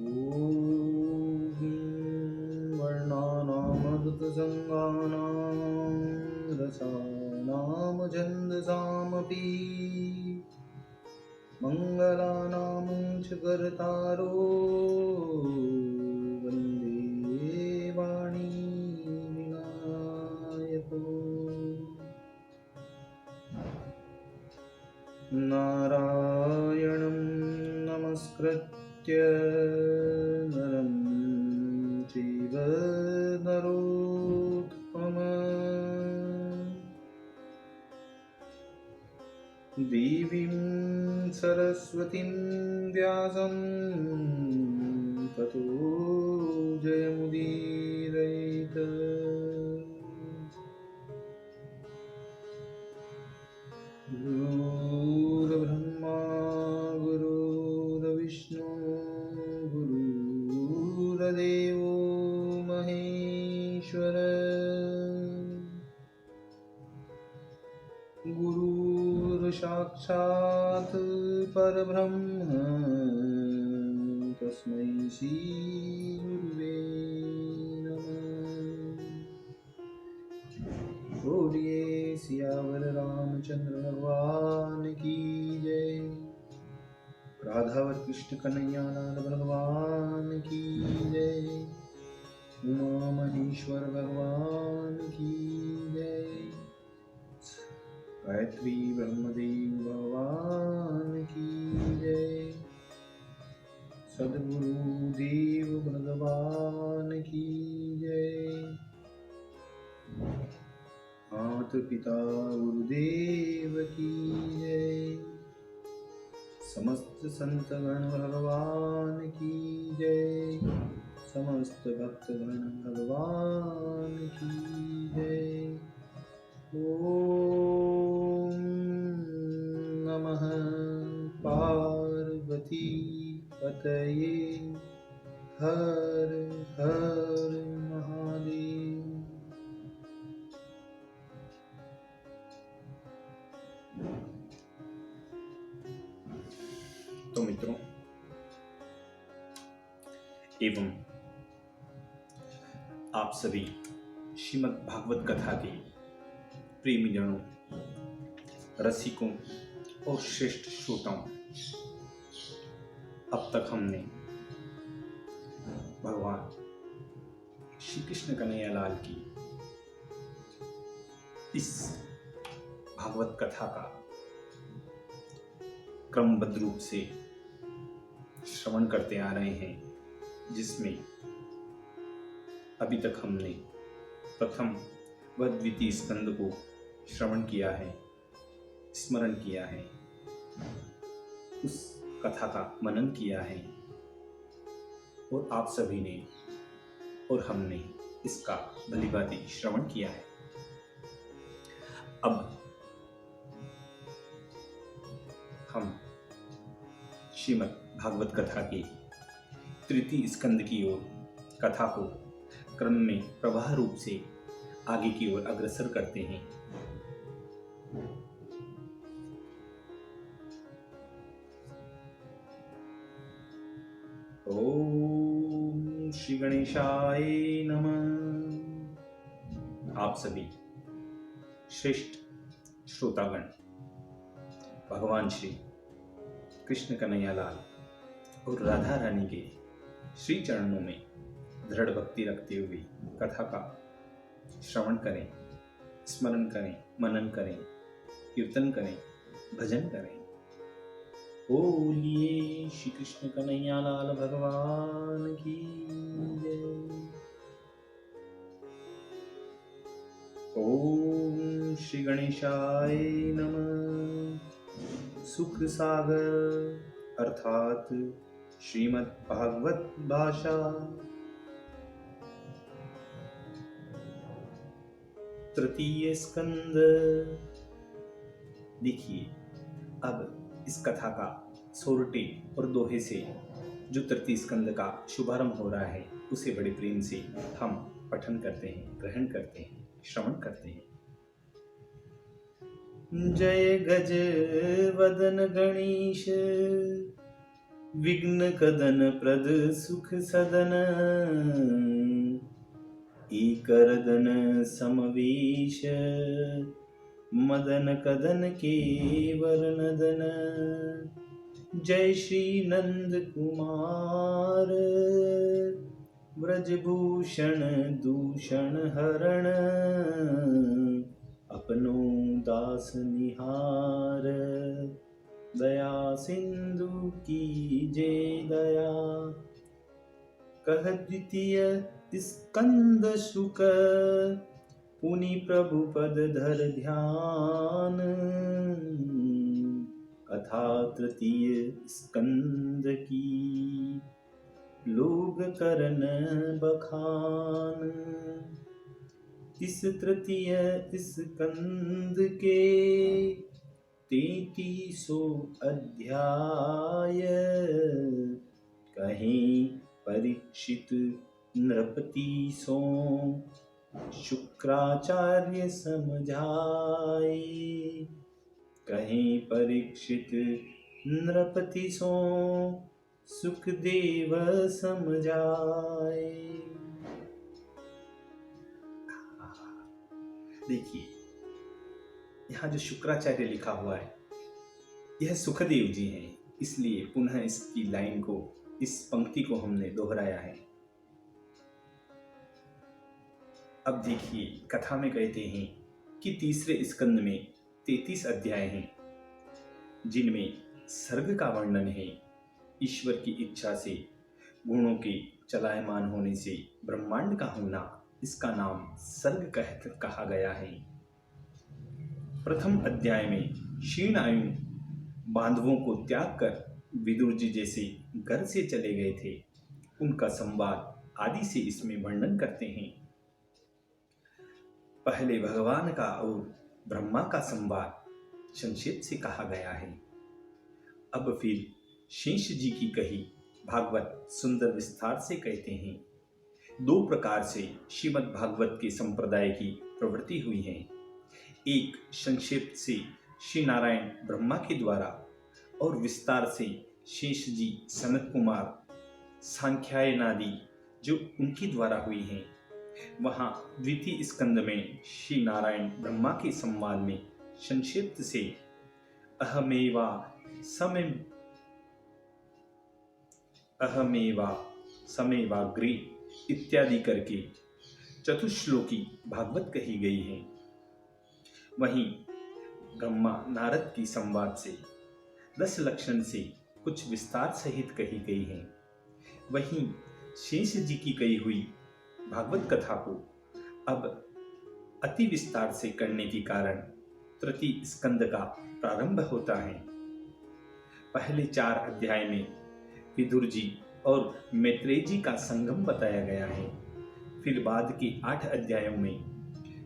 ॐ वर्णानामृतसङ्गानां रसानां छन्दसामपि मङ्गलानां च कर्तारो वन्दे वाणी विनायको नारायणं नमस्कृत्य नरं चैव नरोत्तमम् देवीं सरस्वतीं व्यासं ततो जयमुदीरयेत्। गुरुर्ब्रह्मा गुरुर्विष्णु गुरुर्देवो महेश्वर गुरुर्साक्षात् परब्रह्म तस्मै श्री गुरुवे नमः। बोलिए सियावर रामचंद्र भगवान की जय। राधावर कृष्ण कन्हैया लाल भगवान की जय। उमा महेश्वर भगवान की जय। गायत्री ब्रह्मदेव भगवान की जय। सद्गुरुदेव भगवान की जय। माता पिता गुरुदेव की जय। समस्त संतगण भगवान की जय। समस्त भक्तगण भगवान की जय। ओम नमः पार्वती पतये हर हर महादेव। तो मित्रों एवं आप सभी श्रीमद् भागवत कथा के प्रेमीजनों, रसिकों और श्रेष्ठ श्रोताओं, अब तक हमने भगवान श्री कृष्ण कन्हैया लाल की इस भागवत कथा का क्रमबद्ध रूप से श्रवण करते आ रहे हैं, जिसमें अभी तक हमने प्रथम व द्वितीय स्कंद को श्रवण किया है, स्मरण किया है, उस कथा का मनन किया है और आप सभी ने और हमने इसका भलीभांति श्रवण किया है। अब हम श्रीमद् भागवत कथा के तृतीय स्कंद की ओर कथा को क्रम में प्रवाह रूप से आगे की ओर अग्रसर करते हैं। ओम श्री गणेशाय नमः। आप सभी श्रेष्ठ श्रोतागण भगवान श्री कृष्ण कन्हैया लाल और राधा रानी के श्री चरणों में दृढ़ भक्ति रखते हुए कथा का श्रवण करें, स्मरण करें, मनन करें, कीर्तन करें, भजन करें। बोलिए श्री कृष्ण कन्हैया लाल भगवान की जय। ओम श्री गणेशाय नमः। सुख सागर अर्थात श्रीमद् भागवत भाषा तृतीय स्कंद। देखिए, अब इस कथा का सोरठे और दोहे से जो तृतीय स्कंद का शुभारंभ हो रहा है, उसे बड़े प्रेम से हम पठन करते हैं, ग्रहण करते हैं, श्रवण करते हैं। जय गज वदन गणेश विघ्न कदन प्रद सुख सदन, एकरदन समवेश, मदन कदन केवर नदन। जय श्री नंद कुमार, ब्रजभूषण दूषण हरण, अपनो दास निहार, दया सिंधु की जय दया। कह द्वितीय स्कंद शुक, पुनि प्रभु पद धर ध्यान। कथा तृतीय स्कंद की, लोग करन बखान। इस तृतीय स्कंद के 3300 अध्याय, कहीं परीक्षित नृपति सो, शुक्राचार्य समझाए। कहीं परीक्षित नृपति सो, सुखदेव समझाए। देखिए, यहाँ जो शुक्राचार्य लिखा हुआ है यह सुखदेव जी हैं, इसलिए पुनः इसकी लाइन को, इस पंक्ति को हमने दोहराया है। अब देखिए, कथा में कहते हैं कि तीसरे स्कंद में 33 अध्याय हैं, जिनमें सर्ग का वर्णन है। ईश्वर की इच्छा से, गुणों के चलायमान होने से ब्रह्मांड का होना, इसका नाम सर्ग कहा गया है। प्रथम अध्याय में क्षीण आयु बांधवों को त्याग कर विदुर जी जैसे घर से चले गए थे, उनका संवाद आदि से इसमें वर्णन करते हैं। पहले भगवान का और ब्रह्मा का संवाद संक्षेप से कहा गया है। अब फिर शेष जी की कही भागवत सुंदर विस्तार से कहते हैं। 2 प्रकार से श्रीमद् भागवत के संप्रदाय की प्रवृत्ति हुई है। एक संक्षेप से श्री नारायण ब्रह्मा के द्वारा और विस्तार से शेष जी सनत कुमार सांख्यायनादि जो उनके द्वारा हुई हैं। वहाँ द्वितीय स्कंद में श्री नारायण ब्रह्मा के संवाद में संक्षिप्त से अहमेवा समेवाग्रे इत्यादि करके चतुश्लोकी भागवत कही गई है। वहीं ब्रह्मा नारद की संवाद से 10 लक्षण से कुछ विस्तार सहित कही गई है। वहीं शेष जी की कही हुई भागवत कथा को अब अति विस्तार से करने के कारण तृतीय स्कंद का प्रारंभ होता है। पहले 4 अध्याय में विदुर जी और मैत्रेय जी का संगम बताया गया है। फिर बाद के 8 अध्यायों में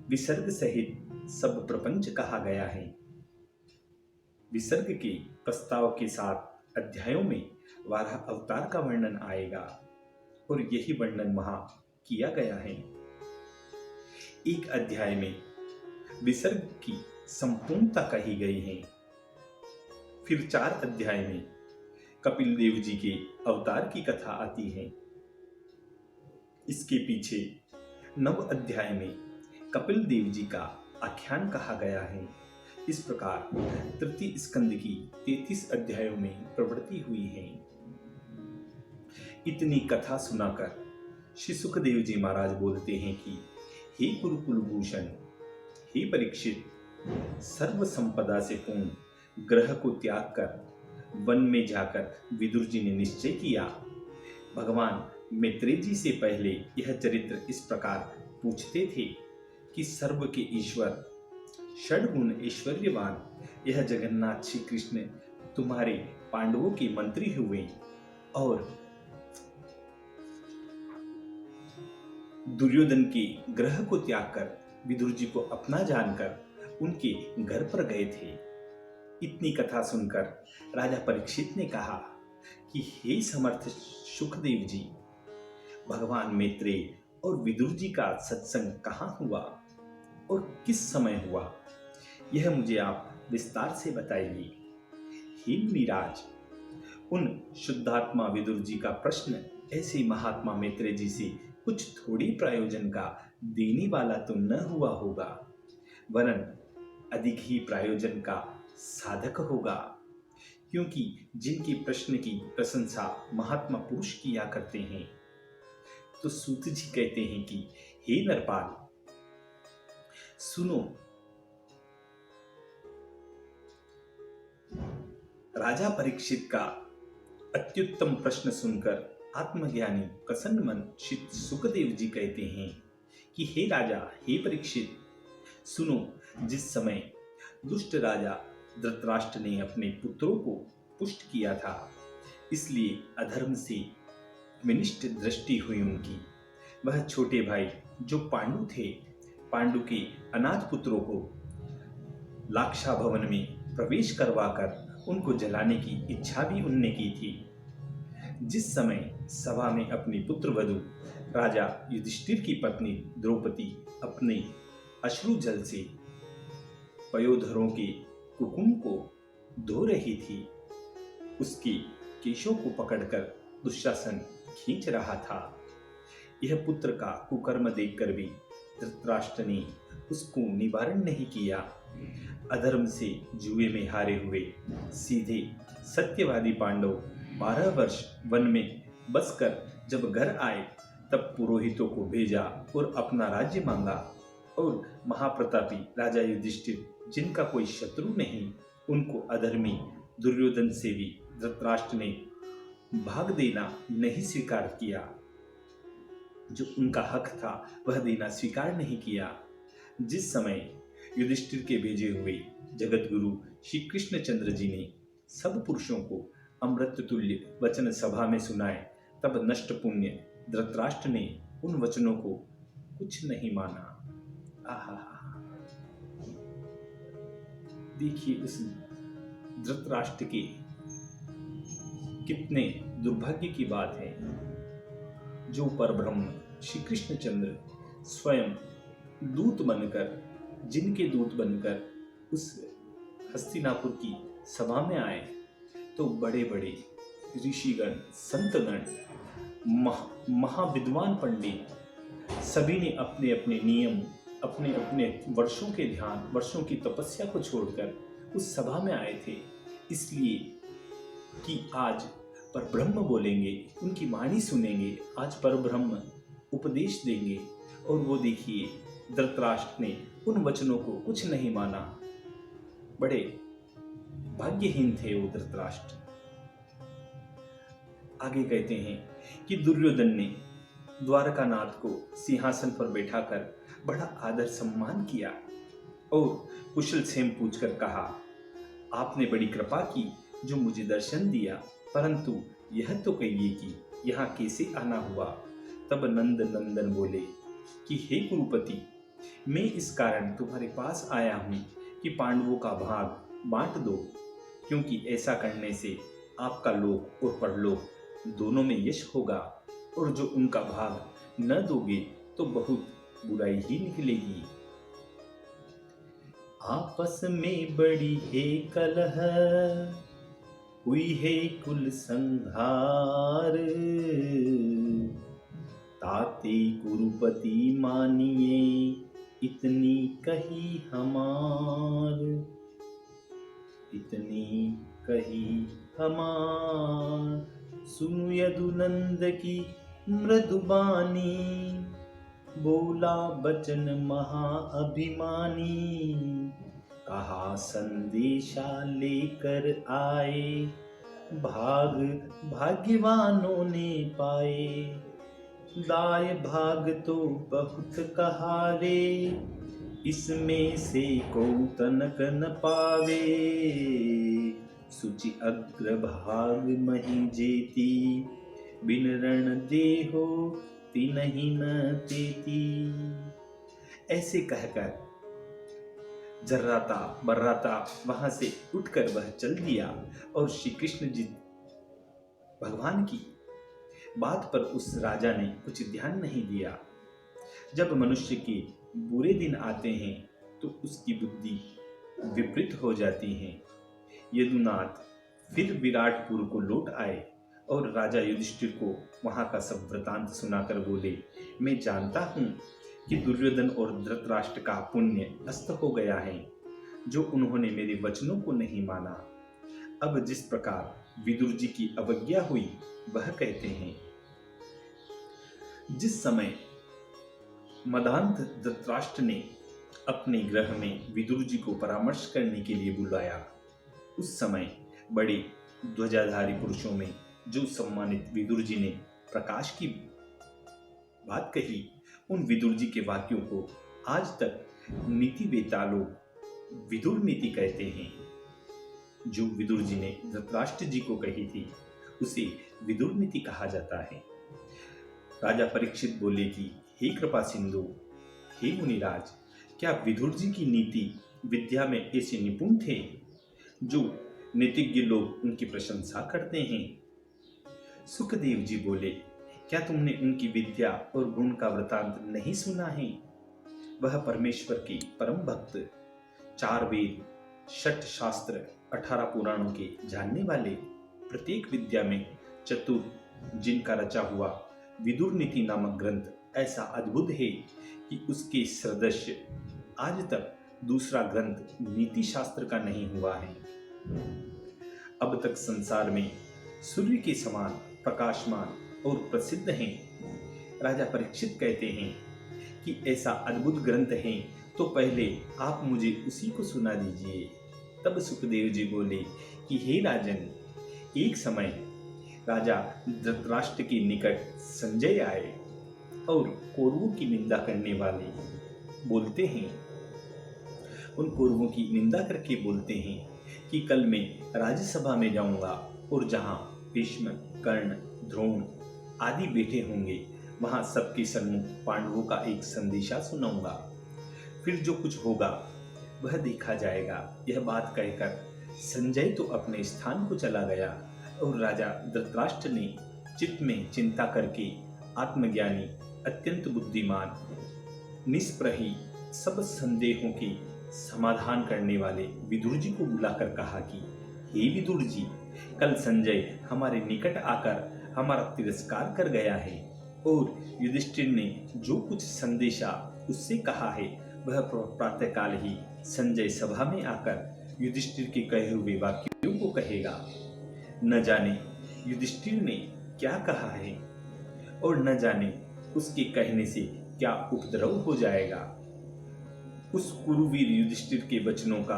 विसर्ग सहित सब प्रपंच कहा गया है। विसर्ग के प्रस्ताव के साथ अध्यायों में 12 अवतार का वर्णन आएगा और यही वर्णन वहां किया गया है। एक अध्याय में विसर्ग की संपूर्णता कही गई है। फिर 4 अध्याय में कपिल देव जी के अवतार की कथा आती है। इसके पीछे 9 अध्याय में कपिल देव जी का आख्यान कहा गया है। इस प्रकार तृतीय स्कंद की 33 अध्यायों में प्रवृत्ति हुई है। इतनी कथा सुनाकर श्री सुखदेव जी महाराज बोलते हैं कि हे कुरुकुल भूषण, हे परीक्षित, सर्व संपदा से पूर्ण ग्रह को त्याग कर वन में जाकर विदुर जी ने निश्चय किया। भगवान मैत्रेय जी से पहले यह चरित्र इस प्रकार पूछते थे कि सर्व के ईश्वर, षड्गुण ऐश्वर्यवान यह जगन्नाथ श्री कृष्ण तुम्हारे पांडवों के मंत्री हुए और दुर्योधन के ग्रह को त्याग कर विदुर जी को अपना जानकर उनके घर पर गए थे। इतनी कथा सुनकर राजा परीक्षित ने कहा कि हे समर्थ सुखदेव जी, भगवान मैत्रेय और विदुर जी का सत्संग कहाँ हुआ और किस समय हुआ, यह मुझे आप विस्तार से बताइए। हे मुनिराज, उन शुद्धात्मा विदुर जी का प्रश्न ऐसे महात्मा मैत्रेय जी से कुछ थोड़ी प्रयोजन का देने वाला तो न हुआ होगा, वरन अधिक ही प्रयोजन का साधक होगा। क्योंकि जिनके प्रश्न की प्रशंसा महात्मा पुरुष किया करते हैं, तो सूत जी कहते हैं कि हे नरपाल, सुनो, राजा परीक्षित का अत्युत्तम प्रश्न सुनकर आत्मज्ञानी प्रसन्न मन श्री सुखदेव जी कहते हैं कि हे राजा, हे परीक्षित, सुनो, जिस समय दुष्ट राजा धृतराष्ट्र ने अपने पुत्रों को पुष्ट किया था, इसलिए अधर्म से विनिष्ट दृष्टि हुई उनकी। वह छोटे भाई जो पांडु थे, पांडु के अनाथ पुत्रों को लाक्षा भवन में प्रवेश करवाकर उनको जलाने की इच्छा भी उनने की थी। जिस समय सभा में अपनी पुत्र वधु राजा युधिष्ठिर की पत्नी द्रौपदी अपने अश्रु जल से पयोधरों के कुकुम को धो रही थी, उसके केशों को पकड़कर दुशासन खींच रहा था। यह पुत्र का कुकर्म देखकर भी धृतराष्ट्र ने उसको निवारण नहीं किया। अधर्म से जुए में हारे हुए सीधे सत्यवादी पांडव 12 वर्ष वन में बसकर जब घर आए, तब पुरोहितों को भेजा और अपना राज्य मांगा। और महाप्रतापी राजा युधिष्ठिर, जिनका कोई शत्रु नहीं, उनको अधर्मी दुर्योधन से भी धृतराष्ट्र ने भाग देना नहीं स्वीकार किया। जो उनका हक था वह देना स्वीकार नहीं किया। जिस समय युधिष्ठिर के भेजे हुए जगत गुरु श्री कृष्णचंद्र जी ने सब पुरुषों को अमृत तुल्य वचन सभा में सुनाए, तब नष्ट पुण्य धृतराष्ट्र ने उन वचनों को कुछ नहीं माना। आहा, देखिए उस धृतराष्ट्र के कितने दुर्भाग्य की बात है, जो परब्रह्म श्री कृष्णचंद्र स्वयं दूत बनकर, जिनके दूत बनकर उस हस्तिनापुर की सभा में आए, तो बड़े बड़े ऋषिगण, संतगण, महाविद्वान पंडित सभी ने अपने अपने नियम, अपने अपने वर्षों के ध्यान, वर्षों की तपस्या को छोड़कर उस सभा में आए थे, इसलिए कि आज परब्रह्म बोलेंगे, उनकी वाणी सुनेंगे, आज परब्रह्म उपदेश देंगे। और वो देखिए, धृतराष्ट्र ने उन वचनों को कुछ नहीं माना। बड़े भाग्यहीन थे वो धृतराष्ट्र। आगे कहते हैं कि दुर्योधन ने द्वारकानाथ को सिंहासन पर बैठाकर बड़ा आदर सम्मान किया और कुशल क्षेम पूछकर कहा, आपने बड़ी कृपा की जो मुझे दर्शन दिया, परंतु यह तो कहिए कि यहाँ कैसे आना हुआ। तब नंद नंदन बोले कि हे कुरुपति, मैं इस कारण तुम्हारे पास आया हूँ कि पांडवों का भाग बांट दो, क्योंकि ऐसा करने से आपका लोक और परलोक दोनों में यश होगा, और जो उनका भाग न दोगे तो बहुत बुराई ही निकलेगी। आपस में बड़ी है कलह, हुई है कुल संहार, ताते कुरुपति मानिए इतनी कही हमार, इतनी कही हमार। सुनु यदुनंद की मृदुबानी, बोला बचन महाअभिमानी, कहा संदेशा लेकर आए, भाग भाग्यवानों ने पाए। दाय भाग तो बहुत कहारे, इसमें से को तनक न पावे। सुचि अग्र भाग मही जेती, बिन रण देहो तिनहि न तेती। ऐसे कहकर जर्राता बर्राता वहां से उठकर वह चल दिया, और श्री कृष्ण जी भगवान की बात पर उस राजा ने कुछ ध्यान नहीं दिया। जब मनुष्य के बुरे दिन आते हैं तो उसकी बुद्धि विपरीत हो जाती है। यदुनाथ फिर विराटपुर को लौट आए और राजा युधिष्ठिर को वहां का सब वृतांत सुनाकर बोले, मैं जानता हूं कि दुर्योधन और धृतराष्ट्र का पुण्य अस्त हो गया है, जो उन्होंने मेरे वचनों को नहीं माना। अब जिस प्रकार विदुर जी की अवज्ञा हुई वह कहते हैं, जिस समय मदांध धृतराष्ट्र ने अपने गृह में विदुर जी को परामर्श करने के लिए बुलाया, उस समय बड़े ध्वजाधारी पुरुषों में जो सम्मानित विदुर जी ने प्रकाश की बात कही, उन विदुर जी के वाक्यों को आज तक नीति वेता लोग विदुर नीति कहते हैं। जो विदुर जी ने धृतराष्ट्र जी को कही थी उसे विदुर नीति कहा जाता है। राजा परीक्षित बोले कि हे कृपा सिंधु, हे मुनिराज, क्या विदुर जी की नीति विद्या में ऐसे निपुण थे जो नीतिज्ञ लोग उनकी प्रशंसा करते हैं? सुखदेव जी बोले, क्या तुमने उनकी विद्या और गुण का वृतांत नहीं सुना है? वह परमेश्वर के परम भक्त, 4 वेद, 6 शास्त्र, 18 पुराणों के जानने वाले, प्रत्येक विद्या में चतुर, जिनका रचा हुआ विदुर नीति नामक ग्रंथ ऐसा अद्भुत है कि उसके सदृश आज तक दूसरा ग्रंथ नीति शास्त्र का नहीं हुआ है। अब तक संसार में सूर्य के समान प्रकाशमान और प्रसिद्ध हैं। राजा परीक्षित कहते हैं कि ऐसा अद्भुत ग्रंथ है तो पहले आप मुझे उसी को सुना दीजिए। तब सुखदेव जी बोले कि हे राजन, एक समय राजा धृतराष्ट्र के निकट संजय आए और कौरवों की निंदा करने वाले बोलते हैं, उन कौरवों की निंदा करके बोलते हैं कि कल मैं राज्यसभा में जाऊंगा और जहां भीष्म, कर्ण, द्रोण आदि बैठे होंगे वहां सबके सन्मुख पांडवों का एक संदेशा सुनाऊंगा, फिर जो कुछ होगा वह देखा जाएगा। यह बात कहकर संजय तो अपने स्थान को चला गया और राजा धृतराष्ट्र ने चित्त में चिंता करके आत्मज्ञानी, अत्यंत बुद्धिमान, निष्प्रही, सब संदेहों के समाधान करने वाले विदुर जी को बुलाकर कहा कि हे विदुर जी, कल संजय हमारे निकट आकर हमारा तिरस्कार कर गया है और युधिष्ठिर ने जो कुछ संदेशा उससे कहा है वह प्रातःकाल ही संजय सभा में आकर युधिष्ठिर के कहे हुए वाक्यों को कहेगा। न जाने युधिष्ठिर ने क्या कहा है और न जाने उसके कहने से क्या उपद्रव हो जाएगा। उस कुरुवीर युधिष्ठिर के वचनों का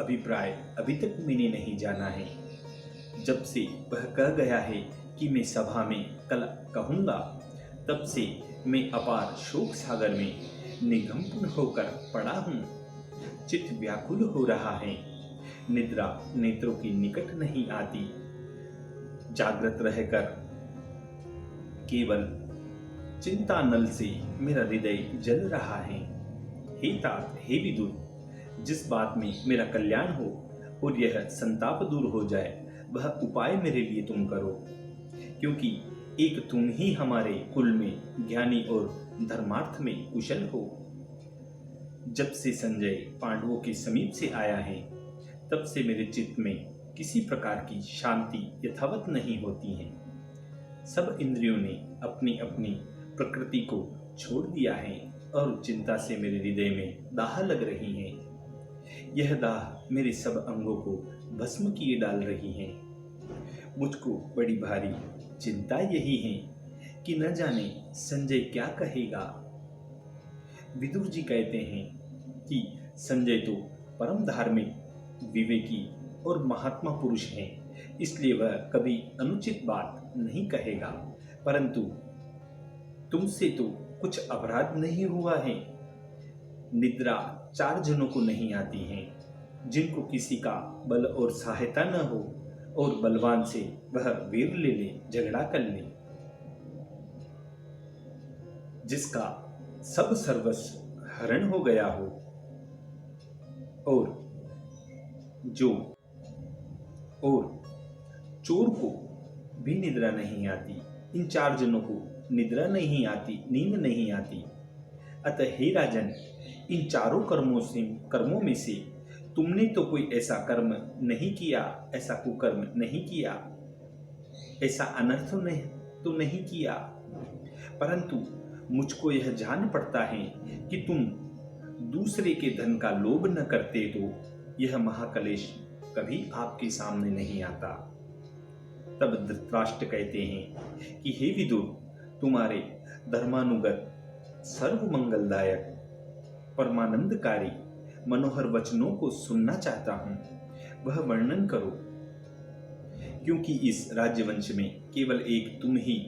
अभिप्राय अभी तक मैंने नहीं जाना है। जब से वह कह गया है कि मैं सभा में कल कहूँगा, तब से मैं अपार शोक सागर में निगंपन होकर पड़ा हूँ। चित्त व्याकुल हो रहा है, निद्रा नेत्रों के निकट नहीं आती। जागृत रहकर केवल चिंता नल से मेरा हृदय जल रहा है। हे तात, हे विदुर, जिस बात में मेरा कल्याण हो और यह संताप दूर हो जाए वह उपाय मेरे लिए तुम करो, क्योंकि एक तुम ही हमारे कुल में ज्ञानी और धर्मार्थ में कुशल हो। जब से संजय पांडवों के समीप से आया है तब से मेरे चित्त में किसी प्रकार की शांति यथावत नहीं होती है। सब इंद्रियों ने अपनी अपनी प्रकृति को छोड़ दिया है और चिंता से मेरे हृदय में दाह लग रही है। यह दाह मेरे सब अंगों को भस्म किए डाल रही है। मुझको बड़ी भारी चिंता यही है कि न जाने संजय क्या कहेगा। विदुर जी कहते हैं कि संजय तो परम धार्मिक, विवेकी और महात्मा पुरुष हैं, इसलिए वह कभी अनुचित बात नहीं कहेगा। परंतु तुमसे तो कुछ अपराध नहीं हुआ है। निद्रा 4 जनों को नहीं आती है, जिनको किसी का बल और सहायता न हो और बलवान से वह वीर ले ले, झगड़ा कर ले। जिसका सब सर्वस्व हरण हो गया हो और चोर को भी निद्रा नहीं आती। इन 4 जनों को निद्रा नहीं आती, नींद नहीं आती। अतः हे राजन, इन चारों कर्मों में से तुमने तो कोई ऐसा कर्म नहीं किया, ऐसा कुकर्म नहीं किया, ऐसा अनर्थ तो नहीं किया, परंतु मुझको यह जान पड़ता है कि तुम दूसरे के धन का लोभ न करते तो यह महाकलेश कभी आपके सामने नहीं आता। तब धृतराष्ट्र कहते हैं कि हे विदुर, तुम्हारे धर्मानुगत सर्व मंगलदायक परमानंदकारी मनोहर वचनों को सुनना चाहता हूं, वह वर्णन करो, क्योंकि इस राज्यवंश में केवल एक तुम ही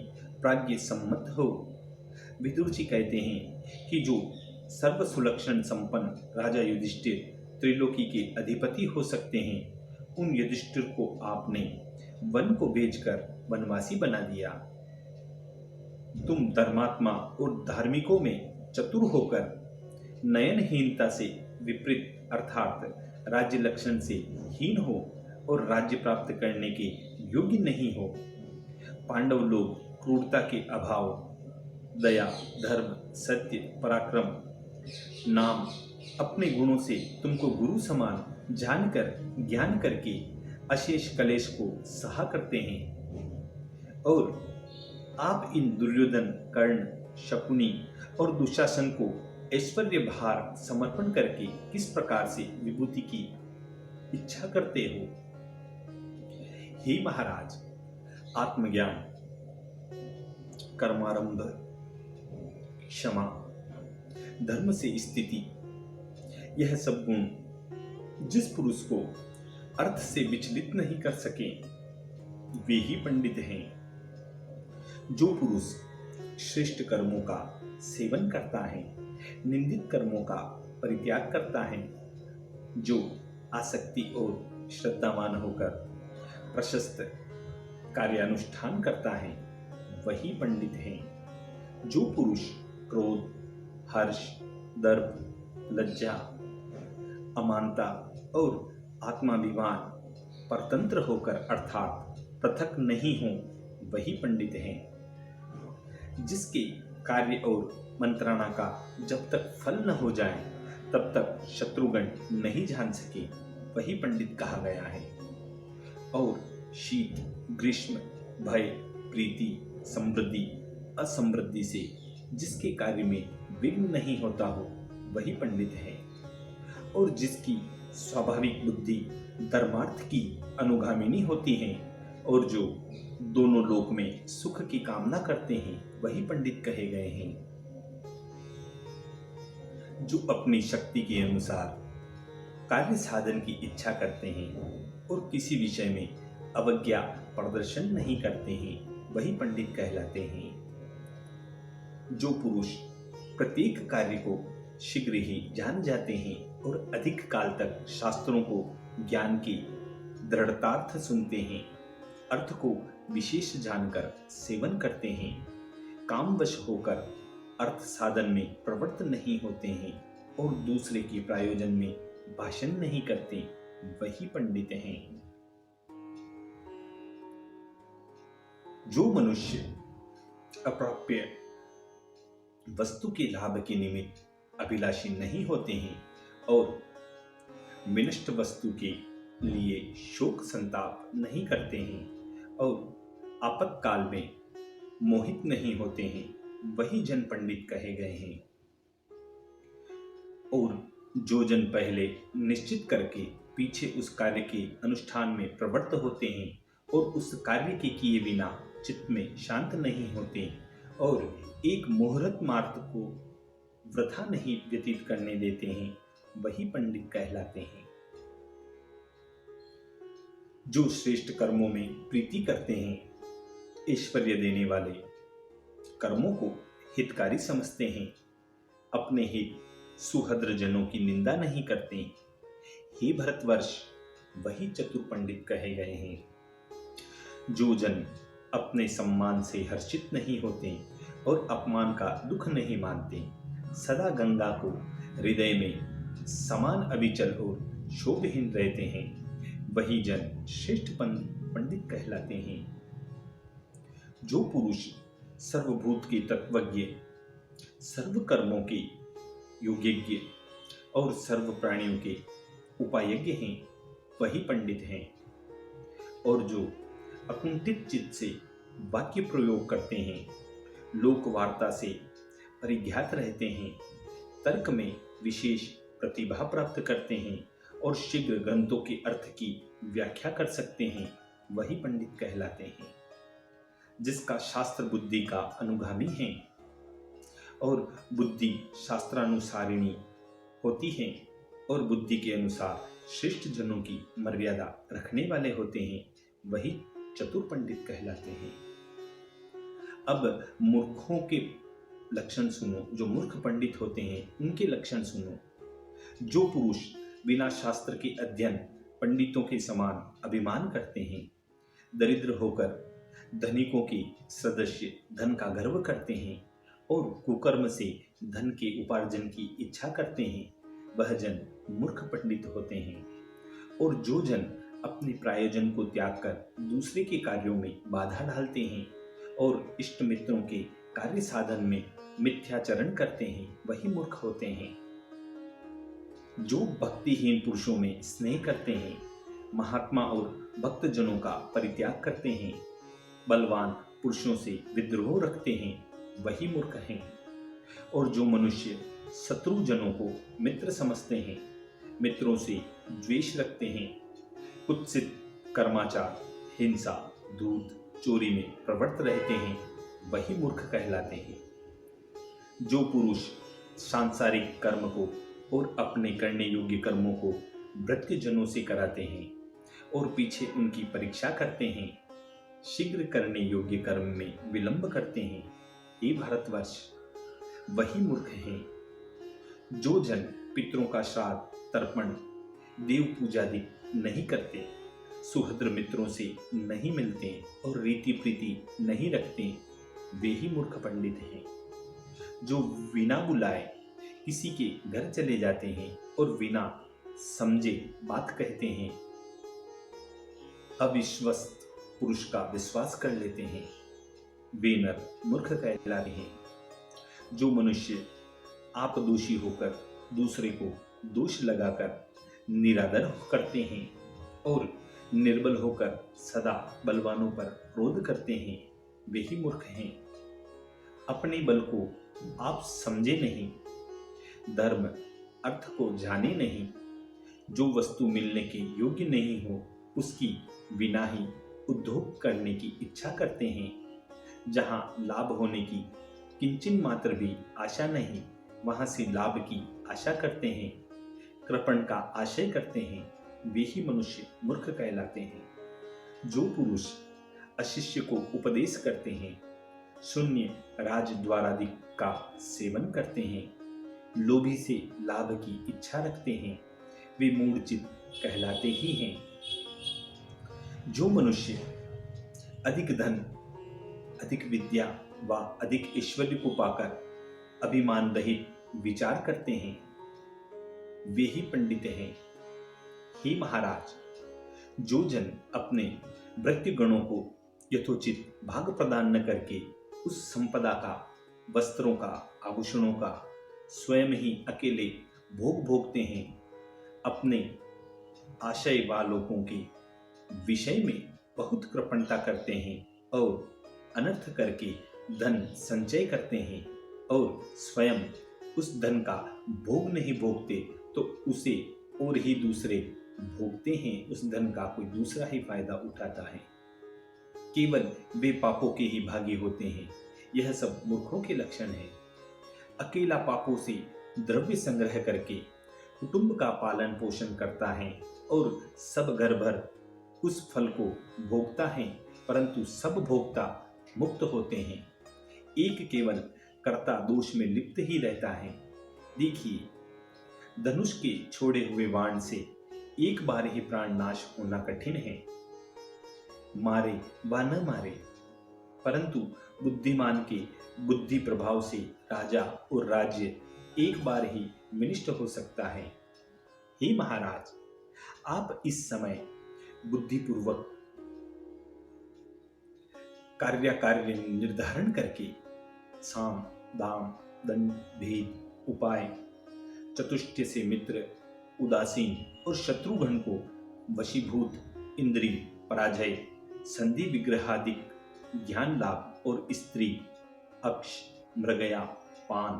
प्राज्ञ सम्मत हो। विदुर जी कहते हैं कि जो सर्व सुलक्षण संपन्न राजा युधिष्ठिर त्रिलोकी के अधिपति हो सकते हैं, उन युधिष्ठिर को आपने वन को भेजकर वनवासी बना दिया। तुम धर्मात्मा और धार्मिकों में चतुर होकर नयनहीनता से विपरीत अर्थात राज्य लक्षण से हीन हो और राज्य प्राप्त करने के योग्य नहीं हो। पांडव लोग क्रूरता के अभाव, दया, धर्म, सत्य, पराक्रम, नाम, अपने गुणों से तुमको गुरु समान जानकर ज्ञान करके अशेष कलेश को सहा करते हैं, और आप इन दुर्योधन, कर्ण, शकुनी और दुशासन को ऐश्वर्य भार समर्पण करके किस प्रकार से विभूति की इच्छा करते हो। हे महाराज, आत्मज्ञान, कर्मारंभ, क्षमा, धर्म से स्थिति, यह सब गुण जिस पुरुष को अर्थ से विचलित नहीं कर सके, वे ही पंडित हैं। जो पुरुष श्रेष्ठ कर्मों का सेवन करता है, निंदित कर्मों का परित्याग करता है, जो आसक्ति और श्रद्धावान होकर प्रशस्त कार्यानुष्ठान करता है, वही पंडित हैं। जो पुरुष क्रोध, हर्ष, दर्प, लज्जा, अमानता और आत्माभिमान परतंत्र होकर अर्थात पृथक नहीं हो, वही पंडित हैं। जिसके कार्य और मंत्रणा का जब तक फल न हो जाए तब तक शत्रुगण नहीं जान सके, वही पंडित कहा गया है। और शीत, ग्रीष्म, भय, प्रीति, समृद्धि, असमृद्धि से जिसके कार्य में विघ्न नहीं होता हो, वही पंडित है। और जिसकी स्वाभाविक बुद्धि धर्मार्थ की अनुगामिनी होती है और जो दोनों लोक में सुख की कामना करते हैं, वही पंडित कहे गए हैं। जो अपनी शक्ति के अनुसार कार्य साधन की इच्छा करते हैं और किसी विषय में अवज्ञा प्रदर्शन नहीं करते हैं, वही पंडित कहलाते हैं। जो पुरुष प्रत्येक कार्य को शीघ्र ही जान जाते हैं और अधिक काल तक शास्त्रों को ज्ञान के दृढ़तार्थ सुनते हैं, अर्थ को विशेष जानकर सेवन करते हैं, कामवश होकर अर्थ साधन में प्रवृत्त नहीं होते हैं और दूसरे के प्रयोजन में भाषण नहीं करते, वही पंडित हैं। जो मनुष्य अप्राप्य वस्तु के लाभ के निमित्त अभिलाषी नहीं होते हैं और विनष्ट वस्तु के लिए शोक संताप नहीं करते हैं और आपातकाल में मोहित नहीं होते हैं, वही जन पंडित कहे गए हैं। और जो जन पहले निश्चित करके पीछे उस कार्य के अनुष्ठान में प्रवृत्त होते हैं और उस कार्य के किए बिना चित्त में शांत नहीं होते और एक मुहूर्त मात्र को वृथा नहीं व्यतीत करने देते हैं, वही पंडित कहलाते हैं। जो श्रेष्ठ कर्मों में प्रीति करते हैं, ऐश्वर्य देने वाले कर्मों को हितकारी समझते हैं, अपने हित सुहद्र जनों की निंदा नहीं करते, हे भरतवर्ष, वही चतुर पंडित कहे गए हैं। जो जन अपने सम्मान से हर्षित नहीं होते और अपमान का दुख नहीं मानते, सदा गंगा को हृदय में समान अविचल और शोभहीन रहते हैं, वही जन श्रेष्ठ पंडित कहलाते हैं। जो पुरुष सर्वभूत के तत्वज्ञ, सर्व कर्मों के योग्यज्ञ और सर्व प्राणियों के उपायज्ञ हैं वही पंडित हैं, और जो अकुंठित चित्त से वाक्य प्रयोग करते हैं, लोक वार्ता से परिज्ञात रहते हैं, तर्क में विशेष प्रतिभा प्राप्त करते हैं और शीघ्र ग्रंथों के अर्थ की व्याख्या कर सकते हैं, वही पंडित कहलाते हैं। जिसका शास्त्र बुद्धि का अनुगामी है और बुद्धि शास्त्रानुसारिणी होती है और बुद्धि के अनुसार श्रेष्ठ जनों की मर्यादा रखने वाले होते हैं, वही चतुर पंडित कहलाते हैं। अब मूर्खों के लक्षण सुनो। जो मूर्ख पंडित होते हैं उनके लक्षण सुनो। जो पुरुष बिना शास्त्र के अध्ययन पंडितों के समान अभिमान करते हैं, दरिद्र होकर धनिकों के सदस्य धन का गर्व करते हैं और कुकर्म से धन के उपार्जन की इच्छा करते हैं, वह जन मूर्ख पंडित होते हैं। और जो जन अपने प्रायोजन को त्याग कर दूसरे के कार्यों में बाधा डालते हैं और इष्ट मित्रों के कार्य साधन में मिथ्याचरण करते हैं, वही मूर्ख होते हैं। जो भक्तिहीन पुरुषों में स्नेह करते हैं, महात्मा और भक्त जनों का परित्याग करते हैं, बलवान पुरुषों से विद्रोह रखते हैं, वही मूर्ख हैं। और जो मनुष्य शत्रु जनों को मित्र समझते हैं, मित्रों से द्वेष रखते हैं, कुत्सित कर्माचार, हिंसा, धूर्त, चोरी में प्रवृत्त रहते हैं, वही मूर्ख कहलाते हैं। जो पुरुष सांसारिक कर्म को और अपने करने योग्य कर्मों को भृत्य जनों से कराते हैं और पीछे उनकी परीक्षा करते हैं, शीघ्र करने योग्य कर्म में विलंब करते हैं, ये भारतवर्ष, वही मूर्ख हैं। जो जन पितरों का श्राद्ध, तर्पण, देव पूजादि नहीं करते, सुहृद मित्रों से नहीं मिलते और रीति प्रीति नहीं रखते, वे ही मूर्ख पंडित हैं। जो बिना बुलाए किसी के घर चले जाते हैं और बिना समझे बात कहते हैं, अविश्वस्त पुरुष का विश्वास कर लेते हैं, वे नर मूर्ख कहलाते हैं। जो मनुष्य आप दोषी होकर दूसरे को दोष लगाकर निरादर करते हैं और निर्बल होकर सदा बलवानों पर क्रोध करते हैं, वे ही मूर्ख हैं। अपने बल को आप समझे नहीं, धर्म अर्थ को जाने नहीं, जो वस्तु मिलने के योग्य नहीं हो उसकी बिना ही उद्योग करने की इच्छा करते हैं, जहां लाभ होने की किंचन मात्र भी आशा नहीं, वहां से लाभ की आशा करते हैं, कृपण का आशय करते हैं, वे ही मनुष्य मूर्ख कहलाते हैं। जो पुरुष अशिष्य को उपदेश करते हैं, शून्य राजद्वारादि का सेवन करते हैं, लोभी से लाभ की इच्छा रखते हैं, वे मूढ़चित कहलाते ही हैं। जो मनुष्य अधिक धन, अधिक विद्या व अधिक ऐश्वर्य को पाकर अभिमान रहित विचार करते हैं, वे ही पंडित हैं। हे महाराज, जो जन अपने भृत्य गणों को यथोचित भाग प्रदान न करके उस संपदा का, वस्त्रों का, आभूषणों का स्वयं ही अकेले भोग भोगते हैं, अपने आशय वालों के विषय में बहुत कृपणता करते हैं और अनर्थ करके धन संचय करते हैं और स्वयं उस धन का भोग नहीं भोगते तो उसे और ही दूसरे भोगते हैं, उस धन का कोई दूसरा ही फायदा उठाता है। केवल वे पापों के ही भागी होते हैं। यह सब मूर्खों के लक्षण है। अकेला पापों से द्रव्य संग्रह करके कुटुंब का पालन पोषण करता है और सब घर भर उस फल को भोगता है, परंतु सब भोक्ता मुक्त होते हैं। एक केवल कर्ता दोष में लिप्त ही रहता है। देखिए, धनुष के छोड़े हुए बाण से एक बार ही प्राण नाश होना कठिन है, मारे व न मारे, परंतु बुद्धिमान के बुद्धि प्रभाव से राजा और राज्य एक बार ही विनष्ट हो सकता है। हे महाराज, आप इस समय बुद्धिपूर्वक कार्य निर्धारण करके साम, दाम, दंड, भेद, उपाय, चतुष्टय से मित्र, उदासीन और शत्रुघ्न को वशीभूत, इंद्रिय पराजय, संधि विग्रहादिक ज्ञान लाभ और स्त्री अक्ष, मृगया, पान,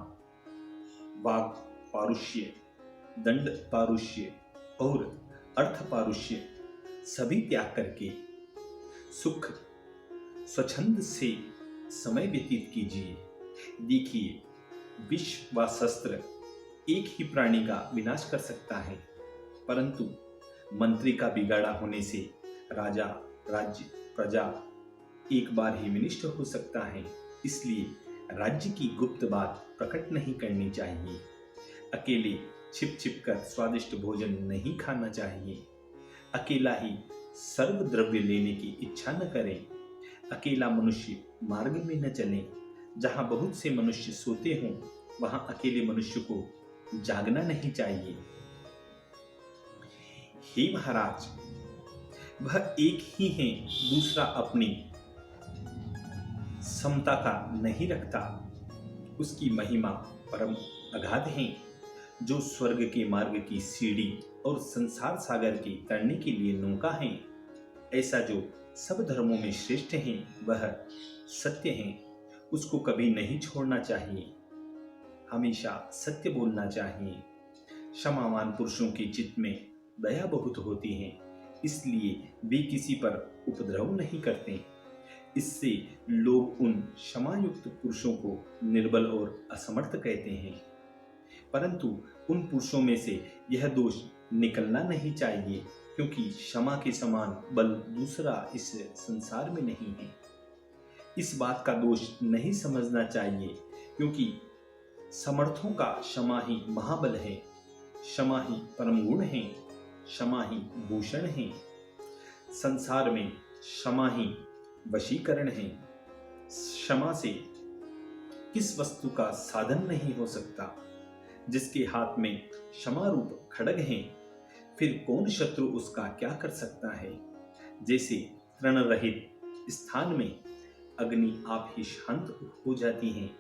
वाग पारुष्य, दंड पारुष्य और अर्थ पारुष्य सभी त्याग करके सुख स्वच्छंद से समय व्यतीत कीजिए। देखिए, विष व शस्त्र एक ही प्राणी का विनाश कर सकता है, परंतु मंत्री का बिगाड़ा होने से राजा, राज्य, प्रजा एक बार ही विनिष्ट हो सकता है। इसलिए राज्य की गुप्त बात प्रकट नहीं करनी चाहिए। अकेले छिप छिप कर स्वादिष्ट भोजन नहीं खाना चाहिए। अकेला ही सर्व द्रव्य लेने की इच्छा न करें। अकेला मनुष्य मार्ग में न चले। जहां बहुत से मनुष्य सोते हों, वहां अकेले मनुष्य को जागना नहीं चाहिए। हे महाराज, वह एक ही है, दूसरा अपनी समता का नहीं रखता। उसकी महिमा परम अगाध है। जो स्वर्ग के मार्ग की सीढ़ी और संसार सागर के तरने के लिए नौका है, ऐसा जो सब धर्मों में श्रेष्ठ है, वह सत्य है। उसको कभी नहीं छोड़ना चाहिए। हमेशा सत्य बोलना चाहिए। क्षमावान पुरुषों के चित्त में दया बहुत होती है, इसलिए वे किसी पर उपद्रव नहीं करते। इससे लोग उन क्षमायुक्त पुरुषों को निर्बल और असमर्थ कहते हैं, परंतु उन पुरुषों में से यह दोष निकलना नहीं चाहिए, क्योंकि क्षमा के समान बल दूसरा इस संसार में नहीं है। इस बात का दोष नहीं समझना चाहिए, क्योंकि समर्थों का क्षमा ही महाबल है, क्षमा ही परम गुण है, क्षमा ही भूषण है। संसार में क्षमा ही वशीकरण है। क्षमा से किस वस्तु का साधन नहीं हो सकता। जिसके हाथ में क्षमा रूप खड्ग है, फिर कौन शत्रु उसका क्या कर सकता है। जैसे तृण रहित स्थान में अग्नि आप ही शांत हो जाती है,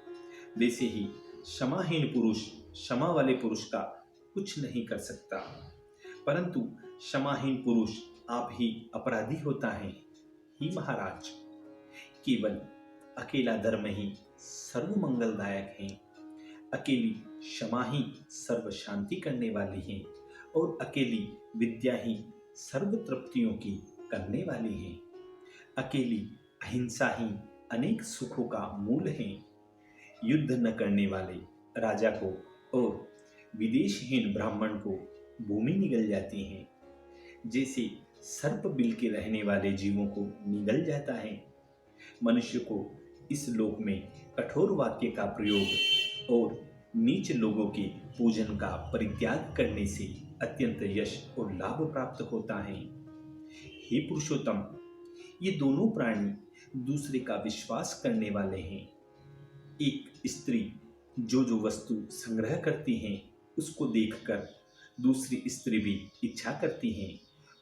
वैसे ही क्षमाहीन पुरुष क्षमा वाले पुरुष का कुछ नहीं कर सकता। परंतु क्षमाहीन पुरुष आप ही अपराधी होता है। ही महाराज, केवल अकेला धर्म ही सर्व मंगलदायक है। अकेली क्षमा ही सर्व शांति करने वाली है, और अकेली विद्या ही सर्व तृप्तियों की करने वाली है। अकेली अहिंसा ही अनेक सुखों का मूल है। युद्ध न करने वाले राजा को और विदेशहीन ब्राह्मण को भूमि निगल जाती है, जैसे सर्प बिल के रहने वाले जीवों को निगल जाता है। मनुष्य को इस लोक में कठोर वाक्य का प्रयोग और नीच लोगों के पूजन का परित्याग करने से अत्यंत यश और लाभ प्राप्त होता है। हे पुरुषोत्तम, ये दोनों प्राणी दूसरे का विश्वास करने वाले हैं। एक स्त्री जो वस्तु संग्रह करती है, उसको देखकर दूसरी स्त्री भी इच्छा करती है,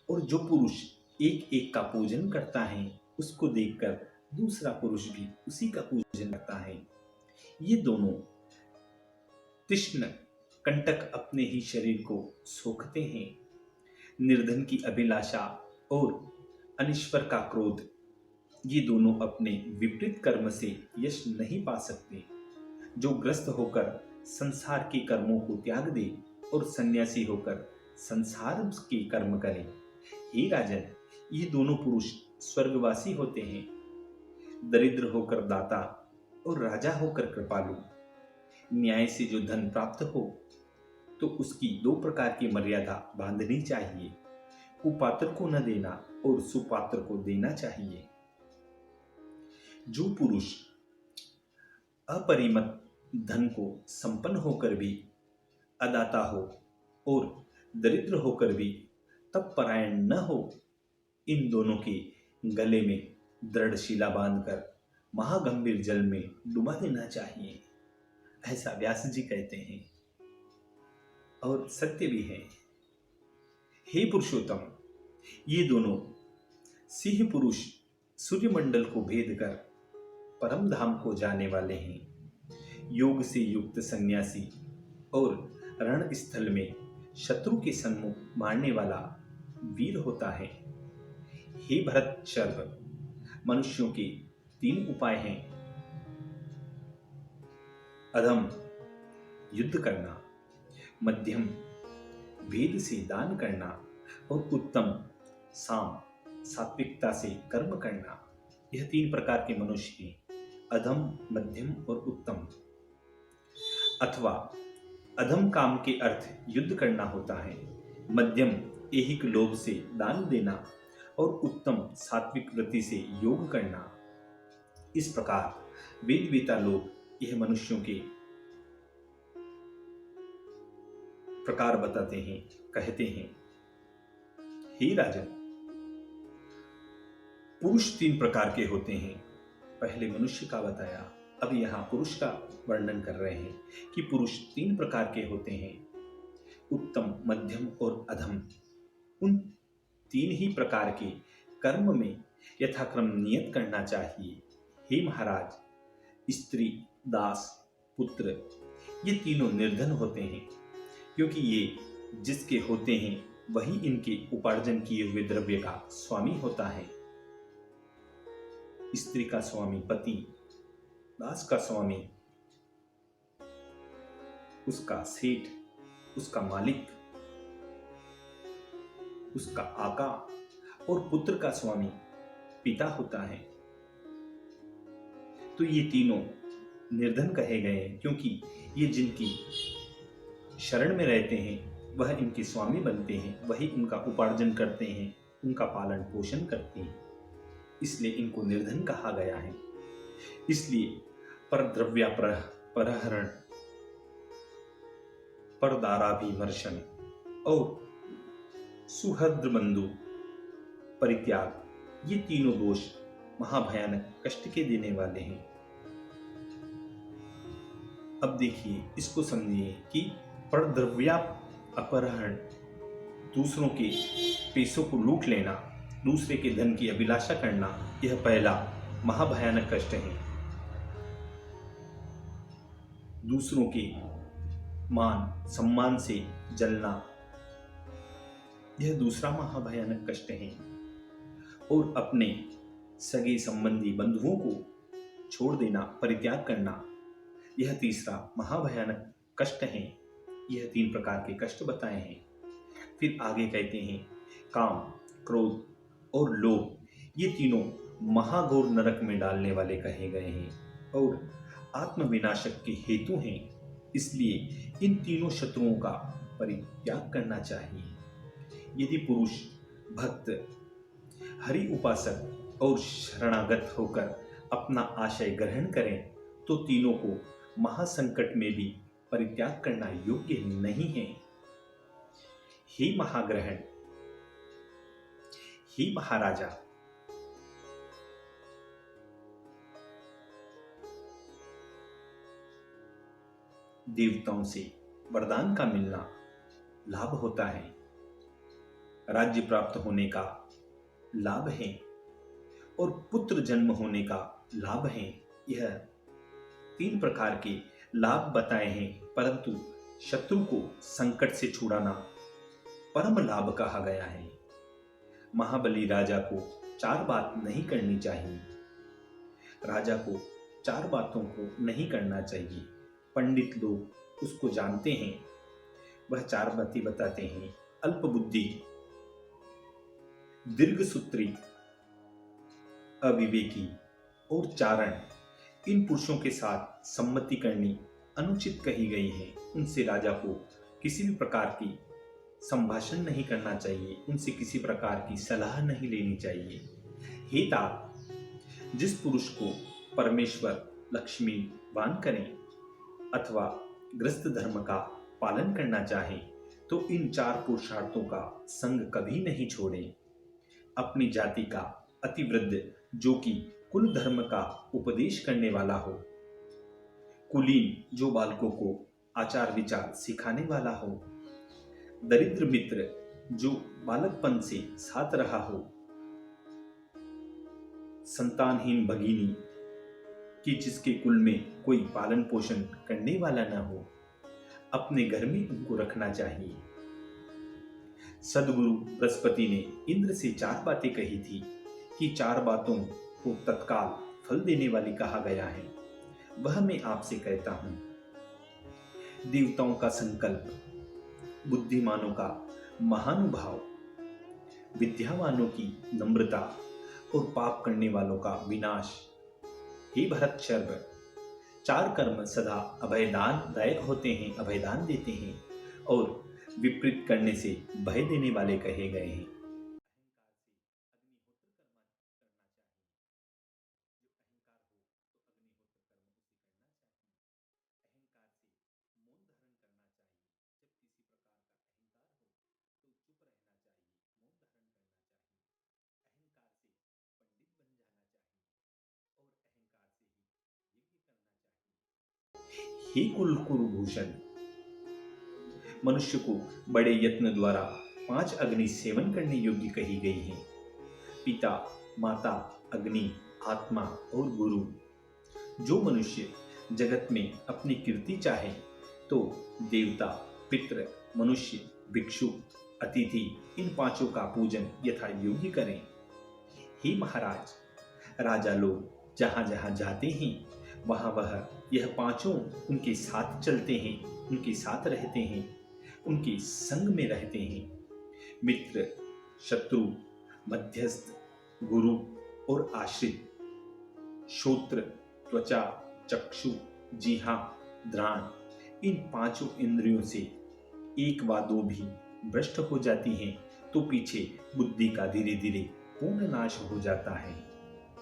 और जो पुरुष एक एक का पूजन करता है, उसको देखकर दूसरा पुरुष भी उसी का पूजन करता है। ये दोनों तृष्ण कंटक अपने ही शरीर को सोखते हैं। निर्धन की अभिलाषा और अनिश्वर का क्रोध, ये दोनों अपने विपरीत कर्म से यश नहीं पा सकते। जो ग्रस्त होकर संसार के कर्मों को त्याग दे और सन्यासी होकर संसार के कर्म करे। हे राजन, ये दोनों पुरुष स्वर्गवासी होते हैं। दरिद्र होकर दाता और राजा होकर कृपालु। न्याय से जो धन प्राप्त हो, तो उसकी दो प्रकार की मर्यादा बांधनी चाहिए। कुपात्र को न देना और सुपात्र को देना चाहिए। जो पुरुष अपरिमित धन को संपन्न होकर भी अदाता हो और दरिद्र होकर भी तपपरायण न हो, इन दोनों के गले में दृढ़ शिला बांधकर महागंभीर जल में डुबा देना चाहिए, ऐसा व्यास जी कहते हैं, और सत्य भी है। हे पुरुषोत्तम, ये दोनों सिंह पुरुष सूर्यमंडल को भेद कर परम धाम को जाने वाले हैं। योग से युक्त सन्यासी और रण स्थल में शत्रु के सन्मुख मारने वाला वीर होता है। हे भरत शर्व, मनुष्यों के 3 उपाय हैं: अधम युद्ध करना, मध्यम वेद से दान करना और उत्तम साम सात्विकता से कर्म करना। यह 3 प्रकार के मनुष्य हैं, अधम, मध्यम और उत्तम। अथवा अधम काम के अर्थ युद्ध करना होता है, मध्यम ऐहिक लोभ से दान देना और उत्तम सात्विक वृत्ति से योग करना। इस प्रकार वेद वेता लोग यह मनुष्यों के प्रकार बताते हैं, कहते हैं। हे राजन, पुरुष 3 प्रकार के होते हैं। पहले मनुष्य का बताया, अब यहाँ पुरुष का वर्णन कर रहे हैं कि पुरुष 3 प्रकार के होते हैं, उत्तम, मध्यम और अधम। उन 3 ही प्रकार के कर्म में यथाक्रम नियत करना चाहिए। हे महाराज, स्त्री, दास, पुत्र, ये तीनों निर्धन होते हैं, क्योंकि ये जिसके होते हैं वही इनके उपार्जन किए हुए द्रव्य का स्वामी होता है। स्त्री का स्वामी पति, दास का स्वामी उसका सेठ, उसका मालिक, उसका आका, और पुत्र का स्वामी पिता होता है। तो ये तीनों निर्धन कहे गए हैं, क्योंकि ये जिनकी शरण में रहते हैं वह इनके स्वामी बनते हैं, वही उनका उपार्जन करते हैं, उनका पालन पोषण करते हैं, इसलिए इनको निर्धन कहा गया है। इसलिए परद्रव्यापहरण, परदाराभिमर्शन और सुहृदबंधु परित्याग, ये तीनों दोष महाभयानक कष्ट के देने वाले हैं। अब देखिए, इसको समझिए कि परद्रव्यापहरण, दूसरों के पैसों को लूट लेना, दूसरे के धन की अभिलाषा करना, यह पहला महाभयानक कष्ट है। दूसरों के मान सम्मान से जलना, यह दूसरा महाभयानक कष्ट है। और अपने सगे संबंधी बंधुओं को छोड़ देना, परित्याग करना, यह तीसरा महाभयानक कष्ट है। यह 3 प्रकार के कष्ट बताए हैं। फिर आगे कहते हैं, काम, क्रोध और लोभ, ये तीनों महाघोर नरक में डालने वाले कहे गए हैं और आत्मविनाशक के हेतु हैं। इसलिए इन तीनों शत्रुओं का परित्याग करना चाहिए। यदि पुरुष भक्त, हरि उपासक और शरणागत होकर अपना आशय ग्रहण करें तो तीनों को महासंकट में भी परित्याग करना योग्य नहीं है। हे महाग्रहण, हे महाराजा, देवताओं से वरदान का मिलना लाभ होता है, राज्य प्राप्त होने का लाभ है और पुत्र जन्म होने का लाभ है। यह 3 प्रकार के लाभ बताए हैं, परंतु शत्रु को संकट से छुड़ाना परम लाभ कहा गया है। महाबली राजा को 4 बात नहीं करनी चाहिए। राजा को 4 बातों को नहीं करना चाहिए। पंडित लोग उसको जानते हैं। वह 4 बातें बताते हैं: अल्प बुद्धि, दीर्घसूत्री, अविवेकी और चारण। इन पुरुषों के साथ सम्मति करनी अनुचित कही गई है। उनसे राजा को किसी भी प्रकार की संभाषण नहीं करना चाहिए, उनसे किसी प्रकार की सलाह नहीं लेनी चाहिए। हे तात, जिस पुरुष को परमेश्वर लक्ष्मीवान करें अथवा ग्रस्त धर्म का पालन करना चाहे तो इन 4 पुरुषार्थों का संग कभी नहीं छोड़ें। अपनी जाति का अतिवृद्ध, जो कि कुल धर्म का उपदेश करने वाला हो, कुलीन, जो बालकों को आचार विचार सिखाने वाला हो, दरिद्र मित्र, जो बालकपन से साथ रहा हो, संतानहीन भगिनी, कि जिसके कुल में कोई पालन पोषण करने वाला न हो, अपने घर में उनको रखना चाहिए। सदगुरु बृहस्पति ने इंद्र से 4 बातें कही थी कि 4 बातों को तत्काल फल देने वाली कहा गया है। वह मैं आपसे कहता हूं। देवताओं का संकल्प, बुद्धिमानों का महानुभाव, विद्यावानों की नम्रता और पाप करने वालों का विनाश। हे भरत शर्व, 4 कर्म सदा अभयदान दायक होते हैं, अभयदान देते हैं और विपरीत करने से भय देने वाले कहे गए हैं। हे कुलकुरुभूषण, मनुष्य को बड़े यत्न द्वारा 5 अग्नि सेवन करने योग्य कही गई है। पिता, माता, अग्नि, आत्मा और गुरु। जो मनुष्य जगत में अपनी कीर्ति चाहे तो देवता, पितृ, मनुष्य, भिक्षु, अतिथि इन 5 का पूजन यथा योग्य करें। हे महाराज, राजा लोग जहां जहां जाते हैं वहां वह यह 5 उनके साथ चलते हैं, उनके साथ रहते हैं, उनके संग में रहते हैं। मित्र, शत्रु, मध्यस्थ, गुरु और आश्रित, श्रोत्र, त्वचा, चक्षु, जिह्वा, घ्राण इन 5 इंद्रियों से 1 वा 2 भी भ्रष्ट हो जाती हैं तो पीछे बुद्धि का धीरे धीरे पूर्ण नाश हो जाता है।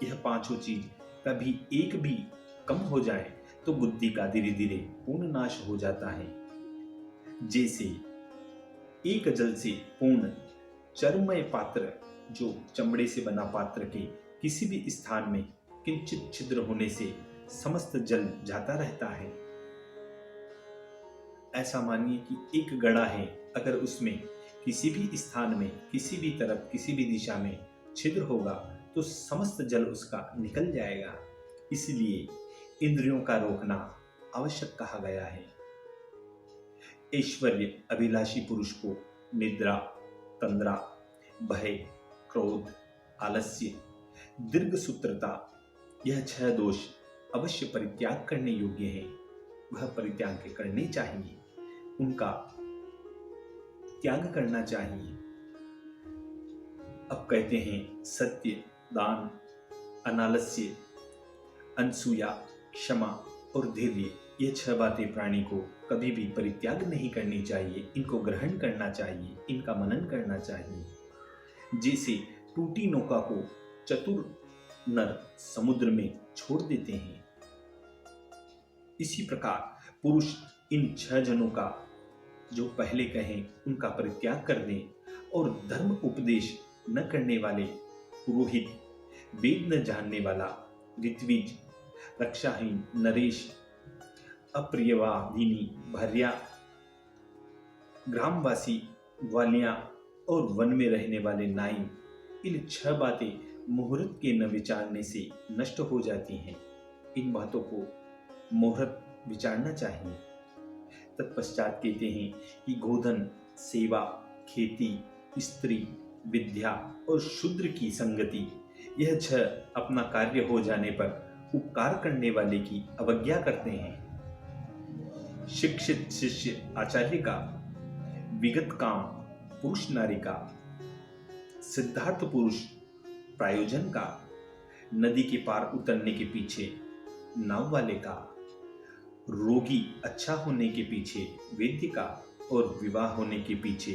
यह 5 चीज कभी एक भी कम हो जाए तो बुद्धि का धीरे धीरे पूर्ण नाश हो जाता है। जैसे एक जल से पूर्ण चर्ममय पात्र, जो चमड़े से बना पात्र के किसी भी स्थान में किंचित छिद्र होने से समस्त जल जाता रहता है। ऐसा मानिए कि एक घड़ा है, अगर उसमें किसी भी स्थान में, किसी भी तरफ, किसी भी दिशा में छिद्र होगा तो समस्त जल उसका निकल जाएगा। इसलिए इंद्रियों का रोकना आवश्यक कहा गया है। ऐश्वर्य अभिलाषी पुरुष को निद्रा, तंद्रा, भय, क्रोध, आलस्य, दीर्घसूत्रता यह 6 दोष अवश्य परित्याग करने योग्य हैं। वह परित्याग करने चाहिए, उनका त्याग करना चाहिए। अब कहते हैं सत्य, दान, अनालस्य, अनसूया, क्षमा और धैर्य, ये 6 बातें प्राणी को कभी भी परित्याग नहीं करनी चाहिए। इनको ग्रहण करना चाहिए, इनका मनन करना चाहिए। जैसे टूटी नौका को चतुर नर समुद्र में छोड़ देते हैं, इसी प्रकार पुरुष इन 6 जनों का जो पहले कहें उनका परित्याग कर दें और धर्म उपदेश न करने वाले पुरोहित, वेद न जानने वाला ऋत्विज, रक्षाहीन नरेश, अप्रियवादिनी भार्या, ग्रामवासी ग्वालियां और वन में रहने वाले नाई, इन 6 बातें मुहूर्त के न विचारने से नष्ट हो जाती हैं। इन बातों को मुहूर्त विचारना चाहिए। तत्पश्चात कहते हैं कि गोधन, सेवा, खेती, स्त्री, विद्या और शूद्र की संगति, यह 6 अपना कार्य हो जाने पर उपकार करने वाले की अवज्ञा करते हैं। शिक्षित शिष्य आचार्य का, विगत काम पुरुष नारी का, सिद्धार्थ पुरुष प्रायोजन का, नदी के पार उतरने के पीछे नाव वाले का, रोगी अच्छा होने के पीछे वैद्य का और विवाह होने के पीछे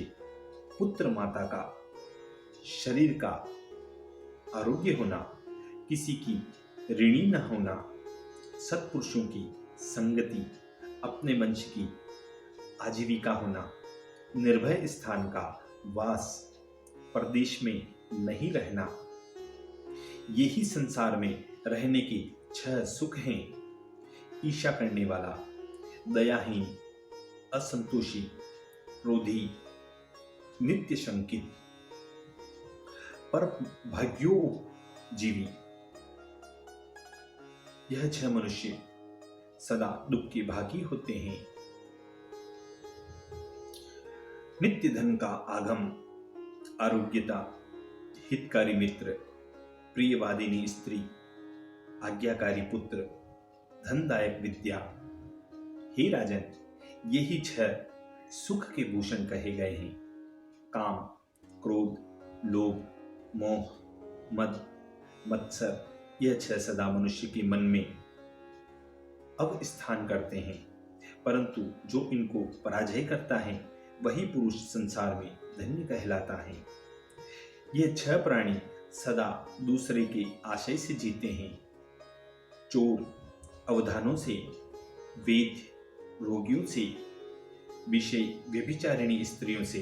पुत्र माता का, शरीर का आरोग्य होना, किसी की ऋणी न होना, सत्पुरुषों की संगति, अपने वंश की आजीविका होना, निर्भय स्थान का वास, परदेश में नहीं रहना, यही संसार में रहने के 6 सुख हैं। ईर्ष्या करने वाला, दयाहीन, असंतोषी, क्रोधी, नित्य शंकित, पर भाग्योजीवी, यह 6 मनुष्य सदा दुख के भागी होते हैं। नित्य धन का आगम, आरोग्यता, हितकारी मित्र, प्रियवादिनी स्त्री, आज्ञाकारी पुत्र, धनदायक विद्या। हे राजन, ये ही 6 सुख के भूषण कहे गए हैं। काम, क्रोध, लोभ, मोह, मद, मत्सर, यह 6 सदा मनुष्य के मन में अब स्थान करते हैं, परंतु जो इनको पराजय करता है वही पुरुष संसार में धन्य कहलाता है। ये 6 प्राणी सदा दूसरे के आशय से जीते हैं। चोर अवधानों से, वेद रोगियों से, विषय व्यभिचारिणी स्त्रियों से,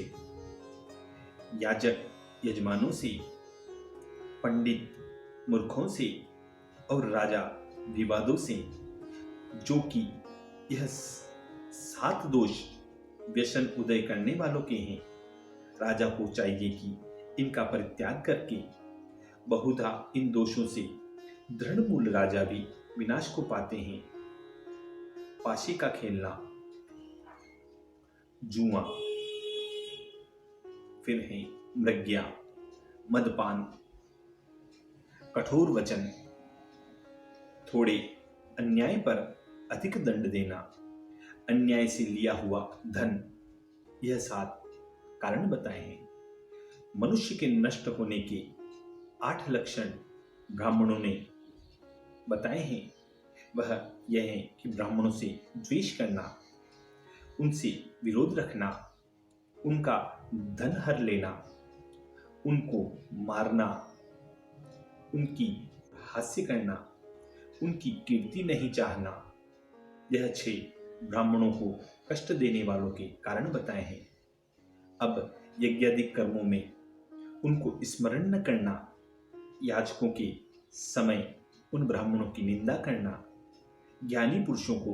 याजक यजमानों से, पंडित मूर्खों से और राजा विवादों से, जो कि यह 7 दोष व्यसन उदय करने वालों के हैं। राजा को चाहिए कि इनका परित्याग करके बहुधा इन दोषों से दृढ़मूल राजा भी विनाश को पाते हैं। पाशी का खेलना, जुआ, फिर है मृग्या, मदपान, कठोर वचन, थोड़े अन्याय पर अधिक दंड देना, अन्याय से लिया हुआ धन, यह 7 कारण बताए हैं। मनुष्य के नष्ट होने के 8 लक्षण ब्राह्मणों ने बताए हैं। वह यह है कि ब्राह्मणों से द्वेष करना, उनसे विरोध रखना, उनका धन हर लेना, उनको मारना, उनकी हास्य करना, उनकी कीर्ति नहीं चाहना, यह 6 ब्राह्मणों को कष्ट देने वालों के कारण बताए हैं। अब यज्ञादिक कर्मों में उनको स्मरण न करना, याचकों के समय उन ब्राह्मणों की निंदा करना, ज्ञानी पुरुषों को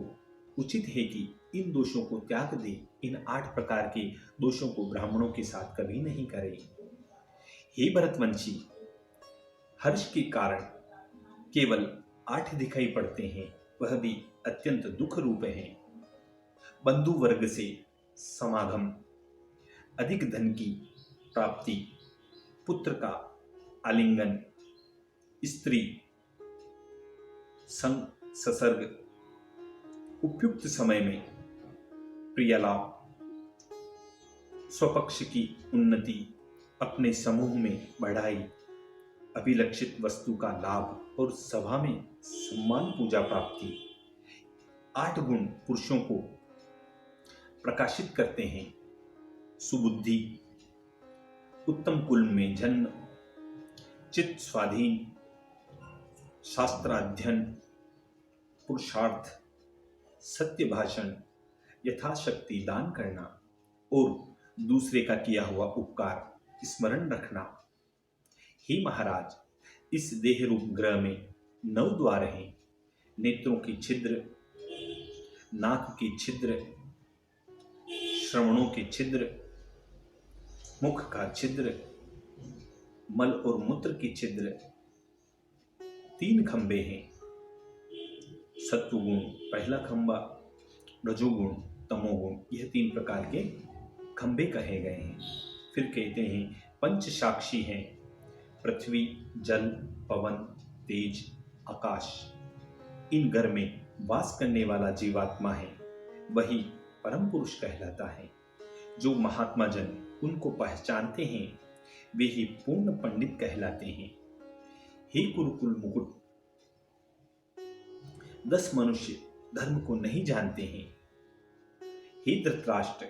उचित है कि इन दोषों को त्याग दे। इन 8 प्रकार के दोषों को ब्राह्मणों के साथ कभी नहीं करें। हे भरतवंशी, हर्ष के कारण केवल 8 दिखाई पड़ते हैं, वह भी अत्यंत दुख रूप हैं। बंधु वर्ग से समागम, अधिक धन की प्राप्ति, पुत्र का आलिंगन, स्त्री संग ससर्ग, उपयुक्त समय में प्रियलाभ, स्वपक्ष की उन्नति, अपने समूह में बढ़ाई, अभिलक्षित वस्तु का लाभ और सभा में सम्मान पूजा प्राप्ति। 8 गुण पुरुषों को प्रकाशित करते हैं। सुबुद्धि, उत्तम कुल में जन्म, चित्त स्वाधीन, शास्त्राध्ययन, पुरुषार्थ, सत्य भाषण, यथाशक्ति दान करना और दूसरे का किया हुआ उपकार स्मरण रखना। हे महाराज, इस देह रूप ग्रह में 9 द्वार हैं। नेत्रों की छिद्र, नाक की छिद्र, श्रवणों के छिद्र, मुख का छिद्र, मल और मूत्र की छिद्र। 3 खंबे हैं। सत्वगुण पहला खंबा, रजोगुण, तमोगुण, यह 3 प्रकार के खंबे कहे गए हैं। फिर कहते हैं पंच साक्षी हैं, पृथ्वी, जल, पवन, तेज, आकाश। इन घर में वास करने वाला जीवात्मा है, वही परम पुरुष कहलाता है। जो महात्मा जन उनको पहचानते हैं, वे ही पूर्ण पंडित कहलाते हैं। हे कुरुकुल मुकुट, 10 मनुष्य धर्म को नहीं जानते हैं। हे धृतराष्ट्र,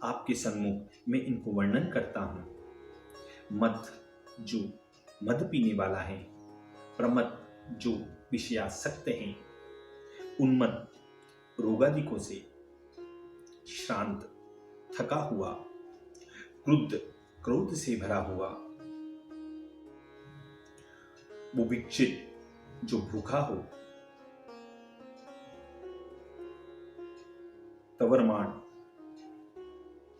आपके सम्मुख मैं इनको वर्णन करता हूं। मद, जो मद पीने वाला है। प्रमद, जो विषयासक्त हैं। उन्मत्त, रोगादिकों से। श्रांत, थका हुआ। क्रुद्ध, क्रोध से भरा हुआ। बुभिक्षित, जो भूखा हो। तवरमान,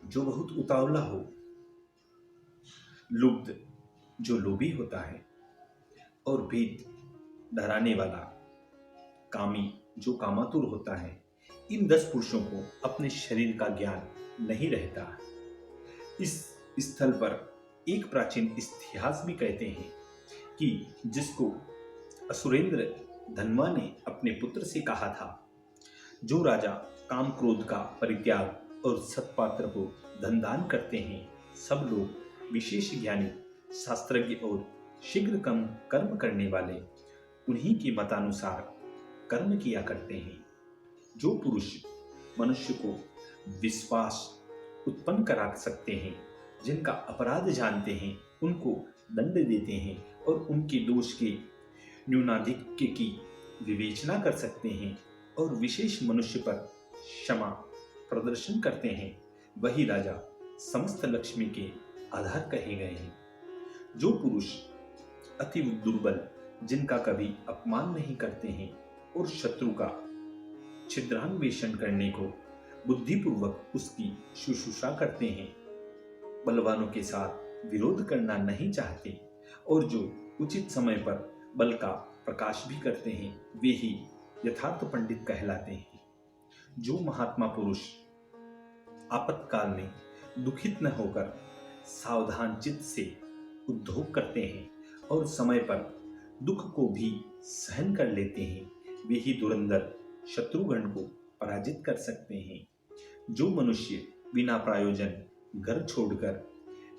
जो बहुत उतावला हो। लुब्ध, जो लोभी होता है। और भीत, डराने वाला। कामी, जो कामातुर होता है। इन 10 पुरुषों को अपने शरीर का ज्ञान नहीं रहता। इस स्थल पर एक प्राचीन इतिहास भी कहते हैं कि जिसको असुरेंद्र धनवा ने अपने पुत्र से कहा था, जो राजा काम क्रोध का परित्याग और सत्पात्र को धन दान करते हैं, सब लोग विशेष ज्ञानी, शास्त्रज्ञ और शीघ्र कर्म करने वाले उन्हीं के मतानुसार कर्म किया करते हैं। जो पुरुष मनुष्य को विश्वास उत्पन्न करा सकते हैं, जिनका अपराध जानते हैं, उनको दंड देते हैं और उनके दोष के न्यूनाधिक्य की विवेचना कर सकते हैं और विशेष मनुष्य पर क्षमा प्रदर्शन करते हैं, वही राजा समस्त लक्ष्मी के आधार कहे गए हैं। जो पुरुष अति दुर्बल, जिनका कभी अपमान नहीं करते हैं और शत्रु का छिद्रान्वेषण करने को बुद्धिपूर्वक उसकी शुश्रूषा करते हैं, बलवानों के साथ विरोध करना नहीं चाहते और जो उचित समय पर बल का प्रकाश भी करते हैं, वे ही यथार्थ पंडित कहलाते हैं। जो महात्मा पुरुष आपातकाल में दुखित न होकर सावधान चित्त से उद्योग करते हैं और समय पर दुख को भी सहन कर लेते हैं, वे ही धुरंधर शत्रुगण को पराजित कर सकते हैं। जो मनुष्य बिना प्रायोजन घर छोड़कर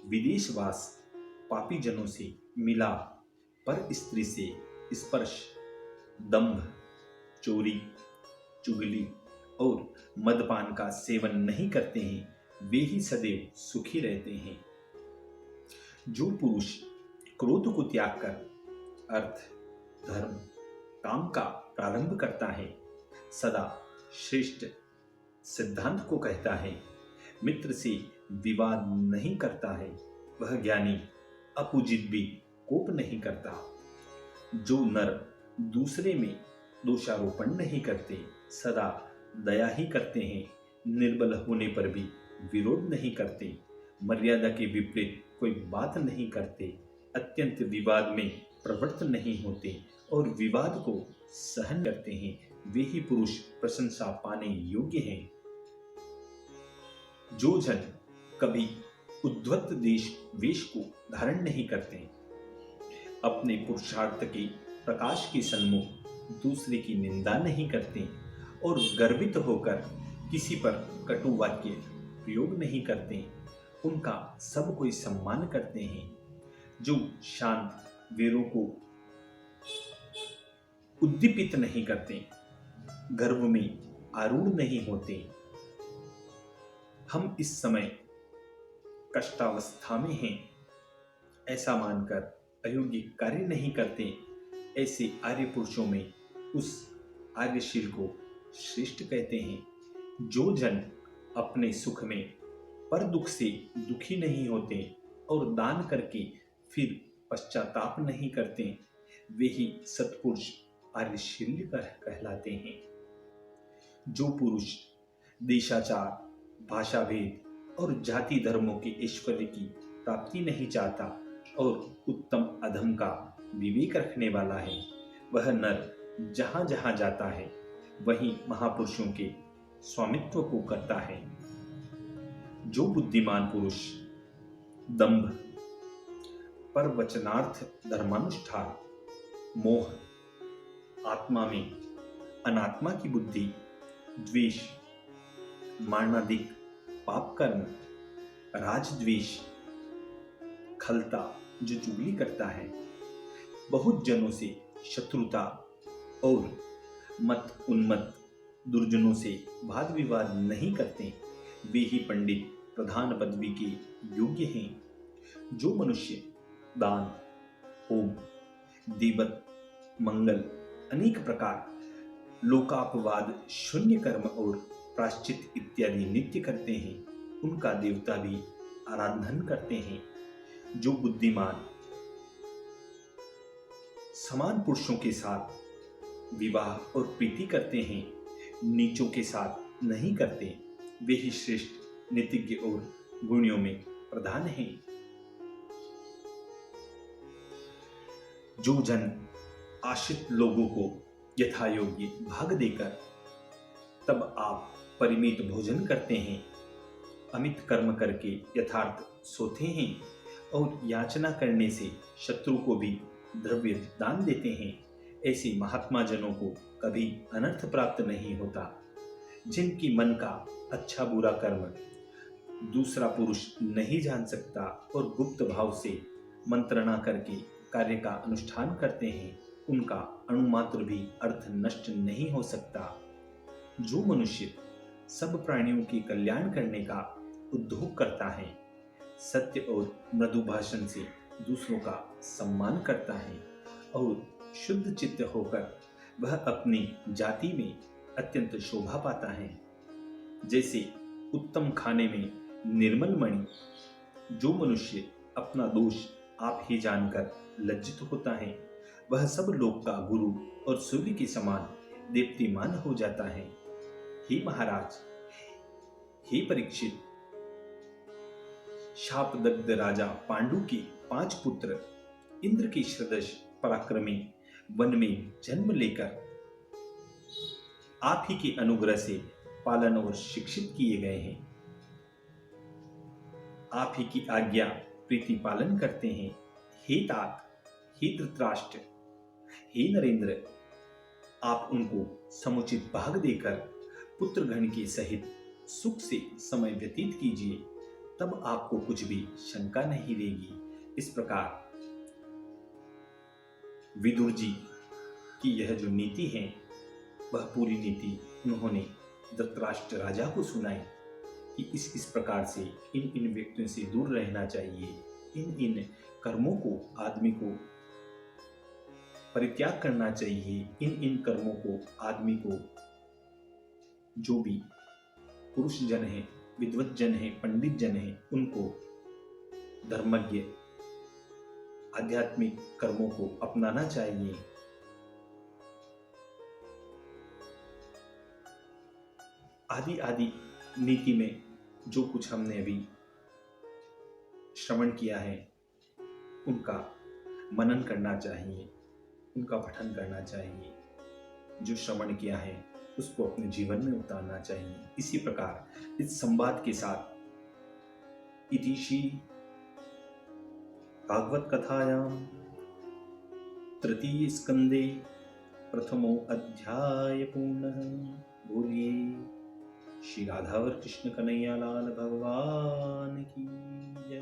विदेशवास पापी जनों से मिला, पर स्त्री से स्पर्श, दंभ, चोरी, चुगली और मदपान का सेवन नहीं करते हैं, वे ही सदैव सुखी रहते हैं। जो पुरुष क्रोध को त्याग कर अर्थ, धर्म, काम का प्रारंभ करता है, सदा श्रेष्ठ सिद्धांत को कहता है, मित्र से विवाद नहीं करता है, वह ज्ञानी अपूजित भी कोप नहीं करता। जो नर दूसरे में दोषारोपण नहीं करते, सदा दया ही करते हैं, निर्बल होने पर भी विरोध नहीं करते, मर्यादा के विपरीत कोई बात नहीं करते, अत्यंत विवाद में प्रवृत्त नहीं होते और विवाद को सहन करते हैं, वे ही पुरुष प्रशंसा पाने योग्य हैं। जो जन कभी उद्धत वेश को धारण नहीं करते, अपने पुरुषार्थ के प्रकाश के सन्मुख दूसरे की निंदा नहीं करते और गर्वित होकर किसी पर कटु वाक्य प्रयोग नहीं करते, उनका सब कोई सम्मान करते हैं। जो शांत वीरों को उद्दीपित नहीं करते, गर्व में आरूढ़ नहीं होते। हम इस समय कष्टावस्था में हैं, ऐसा मानकर अयोग्य कार्य नहीं करते, ऐसे आर्य पुरुषों में उस आर्यशील को श्रेष्ठ कहते हैं। जो जन अपने सुख में पर दुख से दुखी नहीं होते और दान करके फिर पश्चाताप नहीं करते, वे ही सत्पुरुष आर्यशील कहलाते हैं। जो पुरुष देशाचार, भाषा भेद और जाति धर्मों के ऐश्वर्य की प्राप्ति नहीं चाहता और उत्तम अधम का विवेक रखने वाला है, वह नर जहां जहां जाता है वहीं महापुरुषों के स्वामित्व को करता है। जो बुद्धिमान पुरुष दंभ, पर वचनार्थ, धर्मानुष्ठान, मोह, आत्मा में अनात्मा की बुद्धि, द्वेष, मारणाधिक, पाप कर्म, राजद्वेष, खलता, जो चुगली करता है, बहुत जनों से शत्रुता और मत उन्मत्त दुर्जनों से वाद विवाद नहीं करते, वे ही पंडित प्रधान पदवी के योग्य हैं। जो मनुष्य दान, होम, देवत, मंगल, अनेक प्रकार लोकापवाद, शून्य कर्म और प्राश्चित इत्यादि नित्य करते हैं, उनका देवता भी आराधन करते हैं। जो बुद्धिमान समान पुरुषों के साथ विवाह और प्रीति करते हैं, नीचों के साथ नहीं करते, वे ही श्रेष्ठ नीतिज्ञ और गुणियों में प्रधान हैं। जो जन आश्रित लोगों को यथायोग्य भाग देकर तब आप परिमित भोजन करते हैं, अमित कर्म करके यथार्थ सोते हैं और याचना करने से शत्रु को भी द्रव्य दान देते हैं, ऐसे महात्मा जनों को कभी अनर्थ प्राप्त नहीं होता। जिनकी मन का अच्छा बुरा कर्म दूसरा पुरुष नहीं जान सकता और गुप्त भाव से मंत्रणा करके कार्य का अनुष्ठान करते हैं, उनका अणुमात्र भी अर्थ नष्ट नहीं हो सकता। जो मनुष्य सब प्राणियों के कल्याण करने का उद्योग करता है, सत्य और मृदु भाषण से दूसरों का सम्मान करता है और शुद्ध चित्त होकर वह अपनी जाति में अत्यंत शोभा पाता है। जैसे उत्तम खाने में निर्मल मणि, जो मनुष्य अपना दोष आप ही जानकर लज्जित होता है, वह सब लोक का गुरु और सूर्य के समान दीप्तिमान हो जाता है। हे महाराज, हे परीक्षित, शापदग्ध राजा पांडु के 5 पुत्र इंद्र के सदृश पराक्रमी वन में जन्म लेकर आप ही के अनुग्रह से पालन और शिक्षित किए गए हैं। आप ही की आज्ञा प्रीति पालन करते हैं। हे तात, हे धृतराष्ट्र, हे नरेंद्र, आप उनको समुचित भाग देकर पुत्रगण के सहित सुख से समय व्यतीत कीजिए, तब आपको कुछ भी शंका नहीं रहेगी। इस प्रकार विदुर जी की यह जो नीति है, वह पूरी नीति उन्होंने धृतराष्ट्र राजा को सुनाई कि इस प्रकार से इन व्यक्तियों से दूर रहना चाहिए, इन कर्मों को आदमी को परित्याग करना चाहिए, इन कर्मों को आदमी को, जो भी पुरुष जन है, विद्वत जन है, पंडित जन है, उनको धर्मज्ञ आध्यात्मिक कर्मों को अपनाना चाहिए। आदि नीति में जो कुछ हमने अभी श्रवण किया है, उनका मनन करना चाहिए, उनका पठन करना चाहिए। जो श्रवण किया है उसको अपने जीवन में उतारना चाहिए। इसी प्रकार इस संवाद के साथ इति श्री भागवत कथायां तृतीय स्कंदे प्रथमो अध्याय पूर्णः। बोलिए श्री राधा और कृष्ण कन्हैया लाल भगवान की जय।